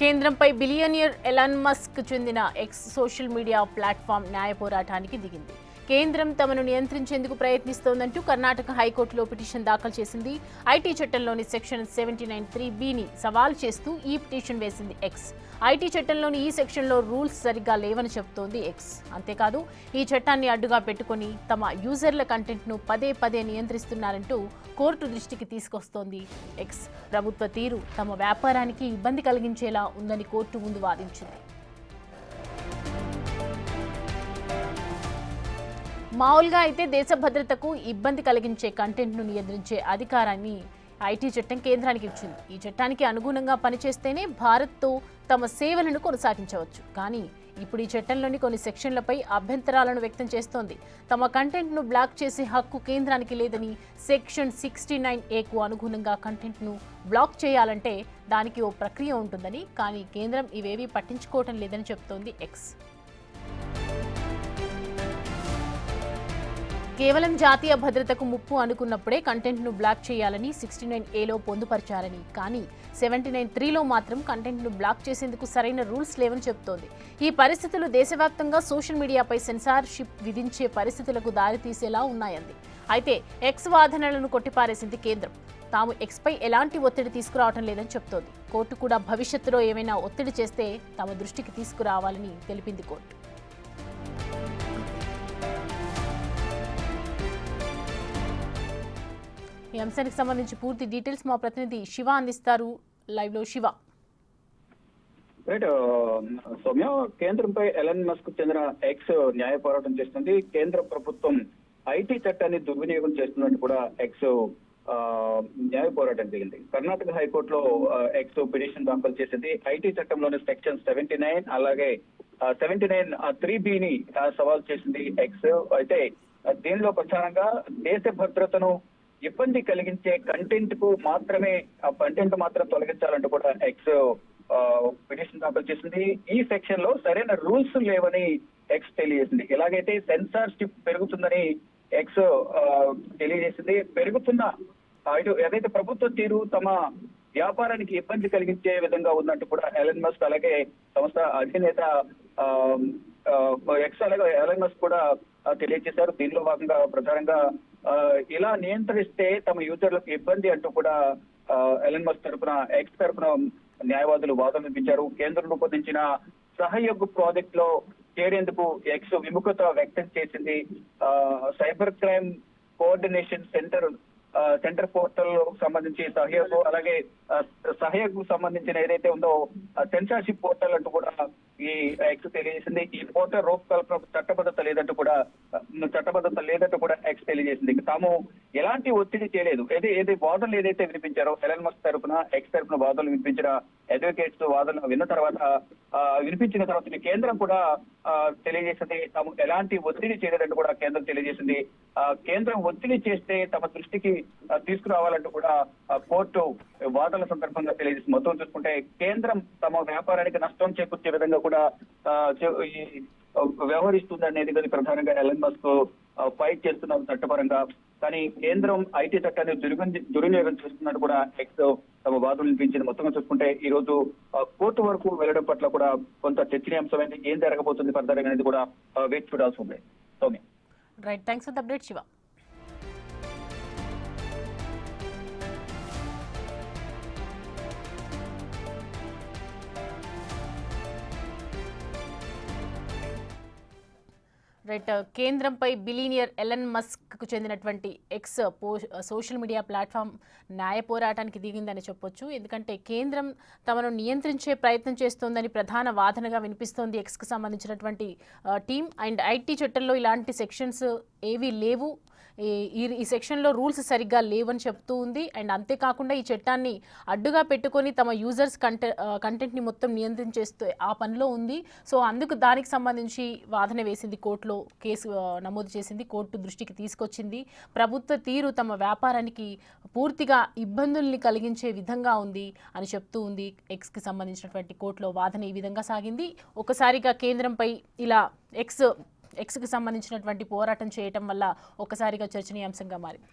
కేంద్రంపై billionaire Elon Musk చెందిన X social media platform న్యాయ పోరాటానికి దిగింది. కేంద్రం తమను నియంత్రించేందుకు ప్రయత్నిస్తోందంటూ కర్ణాటక హైకోర్టులో పిటిషన్ దాఖలు చేసింది. ఐటీ చట్టంలోని సెక్షన్ 79(3)(b)ని సవాల్ చేస్తూ ఈ పిటిషన్ వేసింది ఎక్స్. ఐటీ చట్టంలోని ఈ సెక్షన్లో రూల్స్ సరిగ్గా లేవని చెబుతోంది ఎక్స్. అంతేకాదు ఈ చట్టాన్ని అడ్డుగా పెట్టుకుని తమ యూజర్ల కంటెంట్ను పదే పదే నియంత్రిస్తున్నారంటూ కోర్టు దృష్టికి తీసుకొస్తోంది ఎక్స్. ప్రభుత్వ తీరు తమ వ్యాపారానికి ఇబ్బంది కలిగించేలా ఉందని కోర్టు ముందు వాదించింది. మామూలుగా అయితే దేశ భద్రతకు ఇబ్బంది కలిగించే కంటెంట్ను నియంత్రించే అధికారాన్ని ఐటీ చట్టం కేంద్రానికి ఇచ్చింది. ఈ చట్టానికి అనుగుణంగా పనిచేస్తేనే భారత్తో తమ సేవలను కొనసాగించవచ్చు. కానీ ఇప్పుడు ఈ చట్టంలోని కొన్ని సెక్షన్లపై అభ్యంతరాలను వ్యక్తం చేస్తోంది. తమ కంటెంట్ను బ్లాక్ చేసే హక్కు కేంద్రానికి లేదని, సెక్షన్ 69A అనుగుణంగా కంటెంట్ను బ్లాక్ చేయాలంటే దానికి ఓ ప్రక్రియ ఉంటుందని, కానీ కేంద్రం ఇవేవీ పట్టించుకోవటం లేదని చెబుతోంది ఎక్స్. కేవలం జాతీయ భద్రతకు ముప్పు అనుకున్నప్పుడే కంటెంట్ను బ్లాక్ చేయాలని 69Aలో పొందుపరిచారని, కానీ 79(3)లో మాత్రం కంటెంట్ను బ్లాక్ చేసేందుకు సరైన రూల్స్ లేవని చెబుతోంది. ఈ పరిస్థితులు దేశవ్యాప్తంగా సోషల్ మీడియాపై సెన్సార్షిప్ విధించే పరిస్థితులకు దారితీసేలా ఉన్నాయంది. అయితే ఎక్స్ వాదనలను కొట్టిపారేసింది కేంద్రం. తాము ఎక్స్పై ఎలాంటి ఒత్తిడి తీసుకురావడం లేదని చెబుతోంది. కోర్టు కూడా భవిష్యత్తులో ఏమైనా ఒత్తిడి చేస్తే తమ దృష్టికి తీసుకురావాలని తెలిపింది కోర్టు. ఈ అంశానికి సంబంధించి పూర్తి డీటెయిల్స్ మా ప్రతినిధి శివ అందిస్తారు. లైవ్ లో శివ. సౌమ్య, కేంద్రంపై ఎలాన్ మస్క్ చెందిన ఎక్స్ న్యాయ పోరాటం చేస్తుంది. కేంద్ర ప్రభుత్వం ఐటీ చట్టాన్ని దుర్వినియోగం చేస్తున్నట్టు కూడా ఎక్స్ న్యాయ పోరాటం జరిగింది. కర్ణాటక హైకోర్టులో ఎక్స్ పిటిషన్ దాఖలు చేసింది. ఐటీ చట్టంలోని సెక్షన్ 79 అలాగే 79(3)(b)ని సవాల్ చేసింది ఎక్స్. అయితే దీనిలో ప్రధానంగా దేశ భద్రతను ఇబ్బంది కలిగించే కంటెంట్ కు మాత్రమే ఆ కంటెంట్ మాత్రం తొలగించాలంటూ కూడా ఎక్స్ పిటిషన్ దాఖలు చేసింది. ఈ సెక్షన్ లో సరైన రూల్స్ లేవని ఎక్స్ తెలియజేసింది. ఇలాగైతే సెన్సార్షిప్ పెరుగుతుందని ఎక్స్ తెలియజేసింది. పెరుగుతున్న ఏదైతే ప్రభుత్వ తీరు తమ వ్యాపారానికి ఇబ్బంది కలిగించే విధంగా ఉందంటూ కూడా ఎలాన్ మస్క్ అలాగే సంస్థ అధినేత ఎక్స్ అలాగే ఎలాన్ మస్క్ కూడా తెలియజేశారు. దీనిలో భాగంగా ప్రధానంగా ఇలా నియంత్రిస్తే తమ యూజర్లకు ఇబ్బంది అంటూ కూడా ఎలాన్ మస్క్ తరఫున ఎక్స్ తరఫున న్యాయవాదులు వాదన వినిపించారు. కేంద్రం రూపొందించిన సహయోగ్ ప్రాజెక్ట్ లో చేరేందుకు ఎక్స్ విముఖత వ్యక్తం చేసింది. Cyber crime coordination centre portal సంబంధించి సహయోగ్ అలాగే సహయోగ్ సంబంధించిన ఏదైతే ఉందో సెన్సార్షిప్ పోర్టల్ అంటూ కూడా ఈ ఎక్స్ తెలియజేసింది. ఈ పోర్టల్ రూపకల్పన చట్టబద్ధత లేదంటూ కూడా ఎక్స్ తెలియజేసింది. తాము ఎలాంటి ఒత్తిడి చేయలేదు. ఏది వాదనలు ఏదైతే వినిపించారో ఎలాన్ మస్క్ తరఫున ఎక్స్ తరఫున వాదనలు వినిపించిన అడ్వకేట్స్ వాదనలు వినిపించిన తర్వాత కేంద్రం కూడా తెలియజేసింది. తాము ఎలాంటి ఒత్తిడి చేయలేదంటూ కూడా కేంద్రం తెలియజేసింది. కేంద్రం ఒత్తిడి చేస్తే తమ దృష్టికి తీసుకురావాలంటూ కూడా కోర్టు వాదనల సందర్భంగా తెలియజేసింది. మొత్తం చూసుకుంటే కేంద్రం తమ వ్యాపారానికి నష్టం చేకూర్చే విధంగా కూడా వ్యవహరిస్తుంది అనేది ప్రధానంగా ఎలాన్ మస్క్ ఫైట్ చేస్తున్నారు చట్టపరంగా. కానీ కేంద్రం ఐటీ చట్టాన్ని దుర్వినియోగం చేస్తున్నట్టు కూడా ఎక్స్ తమ వాదనలు వినిపించింది. మొత్తంగా చూసుకుంటే ఈ రోజు కోర్టు వరకు వెళ్లడం పట్ల కూడా కొంత చర్చనీయాంశమైంది. ఏం జరగబోతుంది ఫర్దర్ అనేది కూడా వేచి చూడాల్సి ఉంది. Soumya. Right, thanks for the update Shiva. Right, కేంద్రంపై బిలియనియర్ ఎలాన్ మస్క్ కు చెందినటువంటి ఎక్స్ సోషల్ మీడియా ప్లాట్ఫామ్ న్యాయ పోరాటానికి దిగిందని చెప్పొచ్చు. ఎందుకంటే కేంద్రం తమను నియంత్రించే ప్రయత్నం చేస్తోందని ప్రధాన వాదనగా వినిపిస్తోంది ఎక్స్కి సంబంధించినటువంటి టీం. అండ్ ఐటీ చట్టంలో ఇలాంటి సెక్షన్స్ ఏవీ లేవు, ఈ సెక్షన్లో రూల్స్ సరిగ్గా లేవని చెప్తూ ఉంది. అండ్ అంతేకాకుండా ఈ చట్టాన్ని అడ్డుగా పెట్టుకొని తమ యూజర్స్ కంటెంట్ని మొత్తం నియంత్రించేస్తూ ఆ పనిలో ఉంది. సో అందుకు దానికి సంబంధించి వాదన వేసింది, కోర్టులో కేసు నమోదు చేసింది, కోర్టు దృష్టికి తీసుకొచ్చింది. ప్రభుత్వ తీరు తమ వ్యాపారానికి పూర్తిగా ఇబ్బందుల్ని కలిగించే విధంగా ఉంది అని చెప్తూ ఉంది. ఎక్స్కి సంబంధించినటువంటి కోర్టులో వాదన ఈ విధంగా సాగింది. ఒకసారిగా కేంద్రంపై ఇలా ఎక్స్కి సంబంధించినటువంటి పోరాటం చేయటం వల్ల ఒకసారిగా చర్చనీయాంశంగా మారింది.